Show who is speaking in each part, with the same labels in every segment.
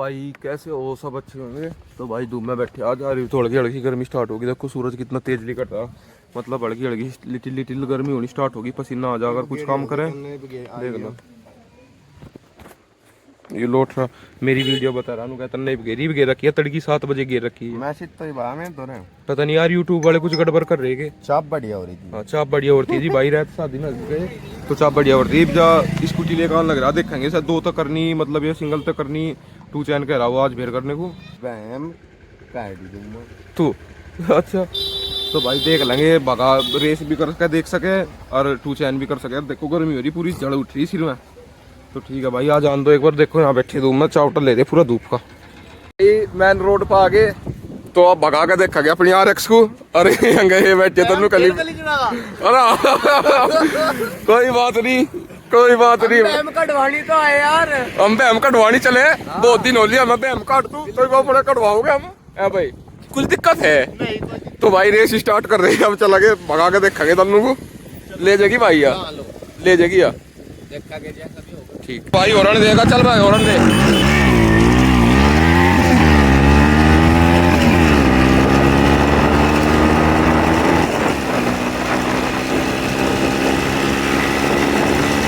Speaker 1: भाई कैसे हो सब अच्छे होंगे। तो भाई धूप में बैठे आज आ रही थोड़ी हल्की गर्मी स्टार्ट होगी। देखो सूरज कितना तेज निकल रहा, मतलब हल्की हल्की लिटिल लिटिल गर्मी होनी स्टार्ट होगी। पसीना आ जाकर कुछ काम करें देख लो। ये लोट रहा मेरी वीडियो बता रहा हूँ, कहता नहीं गेरी भी गे रखी है, तड़की 7 बजे गे रखी है।
Speaker 2: मैसेज तो
Speaker 1: पता नहीं यार यूट्यूब वाले कुछ गड़बड़ कर रहे हैं।
Speaker 2: चाप बढ़िया हो रही थी।
Speaker 1: हाँ चाप बढ़िया होती है जी भाई, रात शादी में गए तो चाप बढ़िया होती है। जा स्कूटी लेकर आने लग रहा देखेंगे सर, 2 तो करनी मतलब ये सिंगल तो करनी, 2 चैन कह रहा वो आज भेर करने को तू। अच्छा तो भाई देख लेंगे, भगा रेस भी कर देख सके और 2 चैन भी कर सके। देखो गर्मी हो रही पूरी जड़ उठ रही सिर में, तो ठीक है भाई आ जान दो एक बार। देखो यहाँ बैठे धूप में चावटल ले रहे पूरा धूप का। मेन रोड पर आ गए तो अब भगा के देखा गया अपनी RX को। अरे ये बैठे तेन कली कोई बात नहीं कोई बात नहीं,
Speaker 3: हम कटवानी तो है यार।
Speaker 1: हम कटवानी चले, बहुत दिन हो लिया मैं हम काट दूं तो बड़ा कटवाओगे हम भाई, कुछ दिक्कत है तो भाई रेस स्टार्ट कर रहे हैं। अब चला के भगा के देखा गया तन्नू को, ले जाएगी भाई यार ले जाएगी यार ठीक भाई। हॉर्न देगा, चल भाई हॉर्न दे।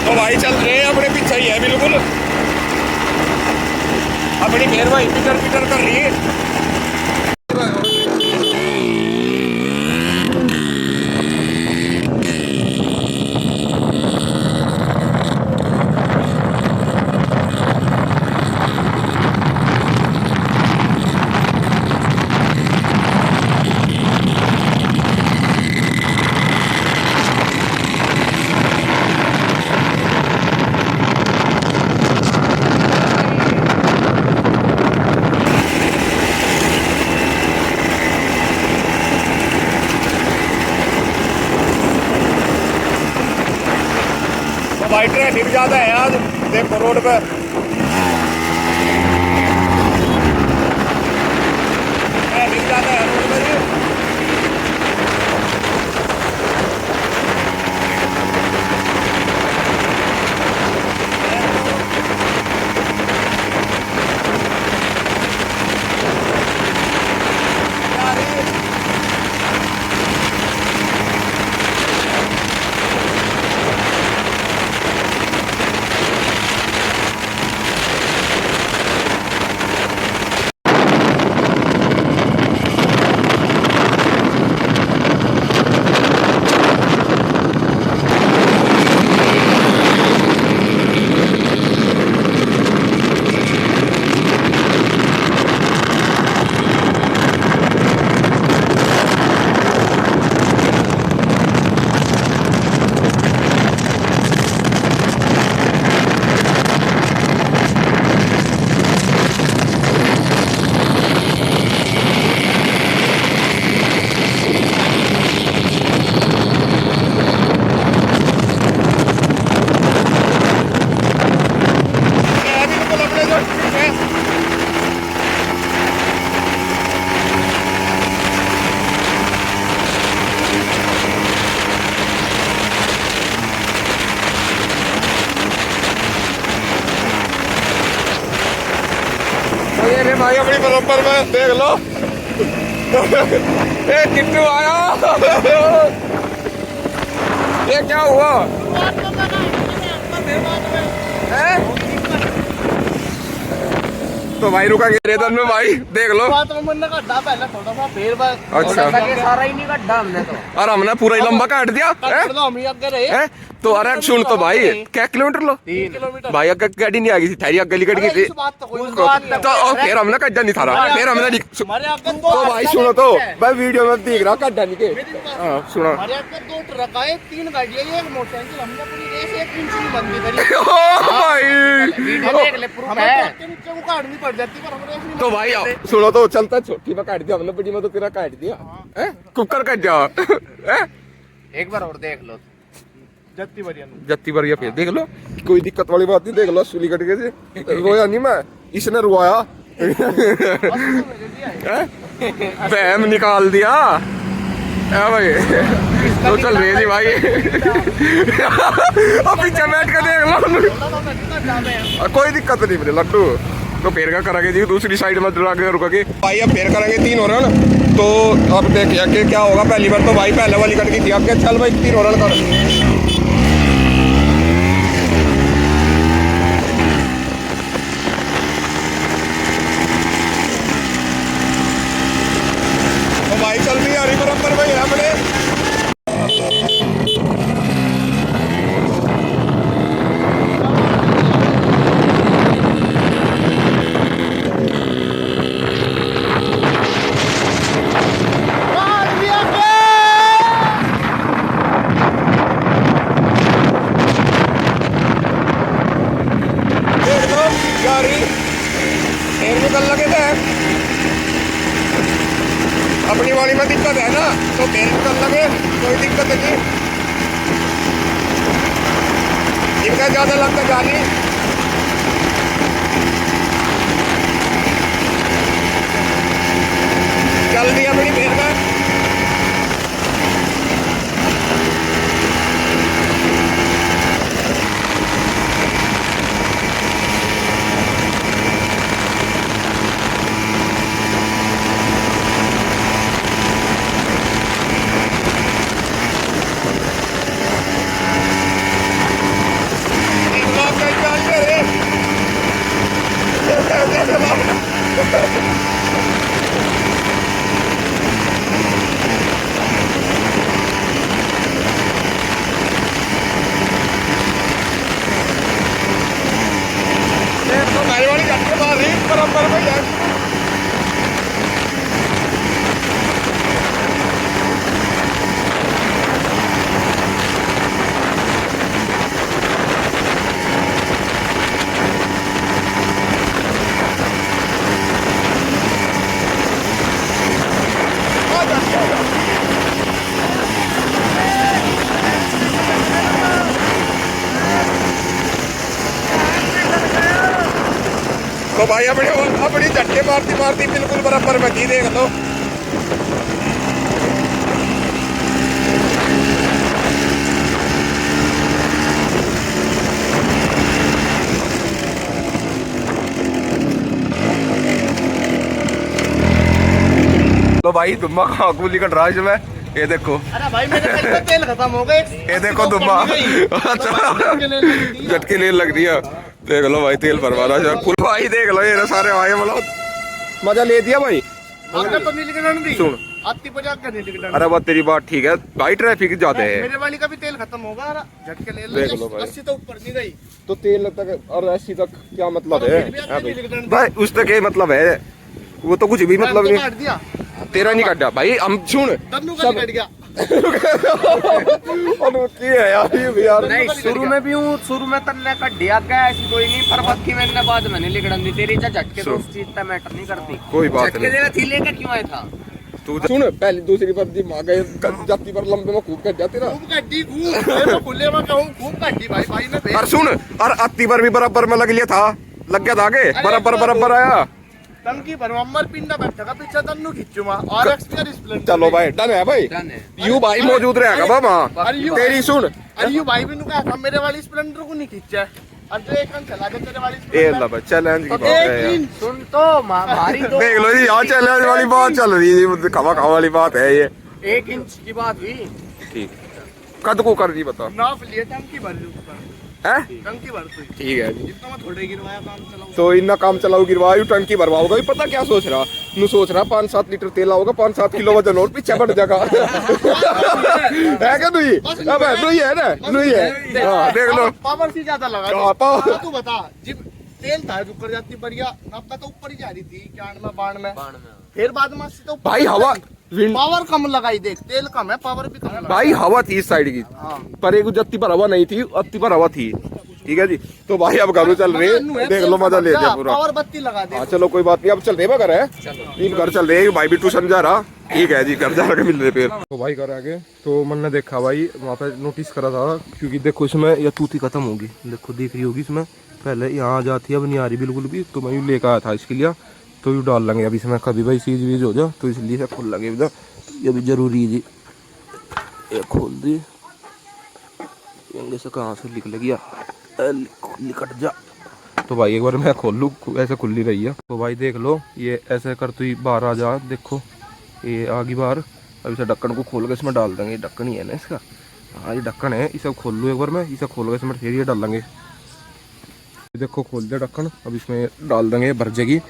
Speaker 1: तो भाई चल रहे हैं अपने पीछे ही है बिल्कुल, अपनी घेर भाई पिटर पिटर कर रही है। भाई ट्रैफिक ज्यादा है आज देखो रोड पे, ट्रैफिक ज्यादा है रोड पे। भाई अपनी बराबर में देख लो ए किट्टू आया ये क्या हुआ तो भाई रुका रेतन में भाई देख लो। अच्छा
Speaker 3: सारा ही नहीं गड्ढा हमने तो,
Speaker 1: और हमने पूरा ही लंबा काट दिया तो। अरे सुन तो भाई क्या किलोमीटर लो
Speaker 3: 3 किलोमीटर
Speaker 1: भाई अगर गाड़ी नहीं आ गई थी थारी अगली कट गई थी तो फिर हमने कट नहीं था फिर हमने तो भाई सुनो तो भाई वीडियो में देख रहा कट नहीं के सुनो
Speaker 3: 2 ट्रक आए 3 गाड़ियां एक मोटरसाइकिल, हमने पूरी रेस 1 इंच नहीं बंद करी
Speaker 1: भाई
Speaker 3: देख ले प्रूफ है नीचे को काटनी पड़ जाती पर हम रेस नहीं।
Speaker 1: तो भाई सुनो तो चलता छोटी में काट दिया हमने, बड़ी में तो तेरा काट दिया कुकर कट जा।
Speaker 3: एक बार और देख लो
Speaker 1: जत्ती बढ़िया फिर देख लो, कोई दिक्कत वाली बात नहीं। देख लो सुली कट गई रोया नहीं मैं, इसने रुआया बहम निकाल दिया भाई। तो चल रही थी भाई अब पीछे बैठ के देख लो कोई दिक्कत नहीं मेरे लड्डू। तो फिर क्या करेंगे जी, दूसरी साइड में चला के रुकेंगे भाई। अब फिर करेंगे 3 रन। तो अब देखिए कि क्या होगा। पहली बार तो भाई पहले वाली कट की थी, अब क्या चल भाई 3 रन कर। तो भाई चल रही आ रही बराबर भाई अपने। निकल लगे थे अपनी वाली में दिक्कत है ना, तो फिर निकल लगे कोई दिक्कत नहीं। इनका ज्यादा लगता जानी चल दी अपनी फिर में। तो भाई अपनी झटके मारती बिल्कुल बराबर बची, देख लो। तो भाई दुम्मा कहाँ गोली कट रहा है इसमें, ये देखो।
Speaker 3: अरे भाई मेरे तेल खत्म हो गए।
Speaker 1: ये देखो दुम्मा झटके ले लग रही है। देख लो भाई तेल भरवाना फुल भाई, देख लो ये सारे आए मतलब मजा ले दिया भाई। सुन अरे बात तेरी बात ठीक है भाई, ट्रैफिक ज्यादा है।
Speaker 3: मेरे वाली का भी तेल खत्म होगा, झटके ले
Speaker 1: देख लो भाई।
Speaker 3: 80 तो ऊपर नहीं गई
Speaker 1: तो तेल तक और 80 तक क्या मतलब है भाई, उस तक ये मतलब है, वो तो कुछ भी मतलब नहीं। तेरा नहीं काटा भाई, हम सुन सब
Speaker 3: कट गया।
Speaker 2: नहीं शुरू में भी हूँ, शुरू में तन्ने कट दिया क्या, ऐसी कोई नहीं। पर बात की मैंने बाद में नहीं लिखन दी तेरी झटके तो उस चीज का मैटर नहीं करती।
Speaker 1: कोई बात
Speaker 2: नहीं, झटके थी लेकर क्यों आया था
Speaker 1: तू। सुन पहली दूसरी बार दिमाग गए जाती पर लंबे में खूब कट जाती ना,
Speaker 3: खूब कट्टी खूब खुले में कहूं खूब कट्टी भाई ने।
Speaker 1: और सुन और अत्ती पर भी बराबर में लग लिया था, लग गया था आगे बराबर आया।
Speaker 3: टंकी भरमर पिंडा बैठा का पीछे तन्नू खिंचूमा और एक्सपीरियंस स्प्लेंडर।
Speaker 1: चलो भाई डन है भाई, यू भाई मौजूद रहेगा बाबा तेरी। सुन
Speaker 3: अरे यू भाई भी नु कहा था मेरे वाली स्प्लेंडर को नहीं खींचा, अब जो एक चला दे तेरे वाली
Speaker 1: ए ला भाई चैलेंज की बात है।
Speaker 2: सुन तो मारी दो
Speaker 1: देख लो जी यहाँ चैलेंज वाली बात चल रही है, खवा वाली बात है ये।
Speaker 2: 1 इंच की बात हुई।
Speaker 1: ठीक कद को कर दी बता
Speaker 3: नाप लिए टंकी भर लूं
Speaker 1: है,
Speaker 3: टंकी भर तू
Speaker 1: ठीक है जी।
Speaker 3: जितना मैं थोड़े गिरवाया काम चलाऊं
Speaker 1: तो इतना काम चलाओ गिरवायु टंकी भरवाओगा। पता क्या सोच रहा नु, सोच रहा 5-7 लीटर तेल आओगा, 5-7 किलो वजन और पीछे बढ़ जाएगा। है क्या नुई, अब नुई है ना, नुई है। हाँ देख लो
Speaker 3: पावर से ज्यादा लगा तू बता। जिब तेल था ऊपर जाती बढ़िया, नब्बा तो ऊपर ही जा रही थी 91 में, फिर बाद में तो
Speaker 1: भाई हवा
Speaker 3: पावर कम लगाई, देख तेल कम है पावर भी कम है
Speaker 1: भाई, हवा थी इस साइड की पर एक जत्ती पर हवा नहीं थी, अत्ती पर हवा थी। ठीक है जी, तो भाई अब घरों चल रहे हैं, देख लो मजा ले लिया पूरा।
Speaker 3: पावर बत्ती लगा दे।
Speaker 1: हाँ चलो कोई बात नहीं, अब चल रहे घर है, इन घर चल रहे भाई भी ट्यूशन जा रहा। ठीक है जी, घर जा के मिल रहे फिर। तो भाई घर आगे तो मैंने देखा भाई वहाँ पे नोटिस करा था, क्योंकि देखो इसमें यह तूती खत्म होगी, देखो दिख रही होगी इसमें, पहले यहाँ जाती है अब नहीं आ रही बिल्कुल भी। तो मैं लेकर आया था इसके लिए, तो यू डाल लेंगे अभी इसमें, कभी भाई सीज वीज हो जाए तो इसलिए खोल लेंगे इधर, ये भी जरूरी है जी। ये खोल दी से कहाँ से निकल गया, निकट जा तो भाई एक बार मैं खोल लूँ, ऐसे खुली रही है। तो भाई देख लो, ये ऐसे कर तू बाहर आ जा, देखो ये आ गई बाहर। अब इसे ढक्कन को खोल के इसमें डाल देंगे, ढक्कन ही है ना इसका, हाँ ये ढक्कन है। इसे खोल लूँ एक बार मैं, इसे खोल के इसमें फिर ये डाल देंगे। देखो खोल दिया ढक्कन, अब इसमें डाल देंगे, भर जाएगी।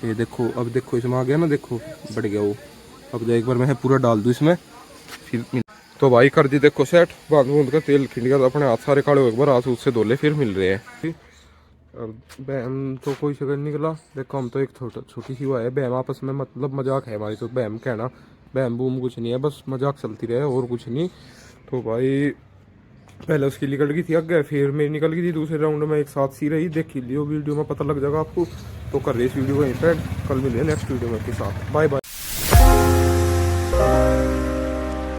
Speaker 1: ये देखो, अब देखो इसमें आ गया ना, देखो बढ़ गया वो। अब एक बार मैं पूरा डाल दूँ इसमें, फिर तो भाई कर दी देखो सेट, बांध बूंद का तेल खिंड गया। तो अपने हाथ सारे काले हो, एक बार हाथ उससे धो ले, फिर मिल रहे हैं। अब बहम तो कोई शक्ल निकला, देखो हम तो एक छोटी सी हुआ है बहम आपस में, मतलब मजाक है हमारी। तो बहम कहना, बहम बूम कुछ नहीं है, बस मजाक चलती रहे और कुछ नहीं। तो भाई पहले उसकी निकल गई थी आगे, फिर मेरी निकल गई थी दूसरे राउंड में, एक साथ सी रही। देख लियो वीडियो में पता लग जाएगा आपको। तो कर रही इस वीडियो को यहीं पे, कल मिले नेक्स्ट वीडियो में के साथ। Bye bye.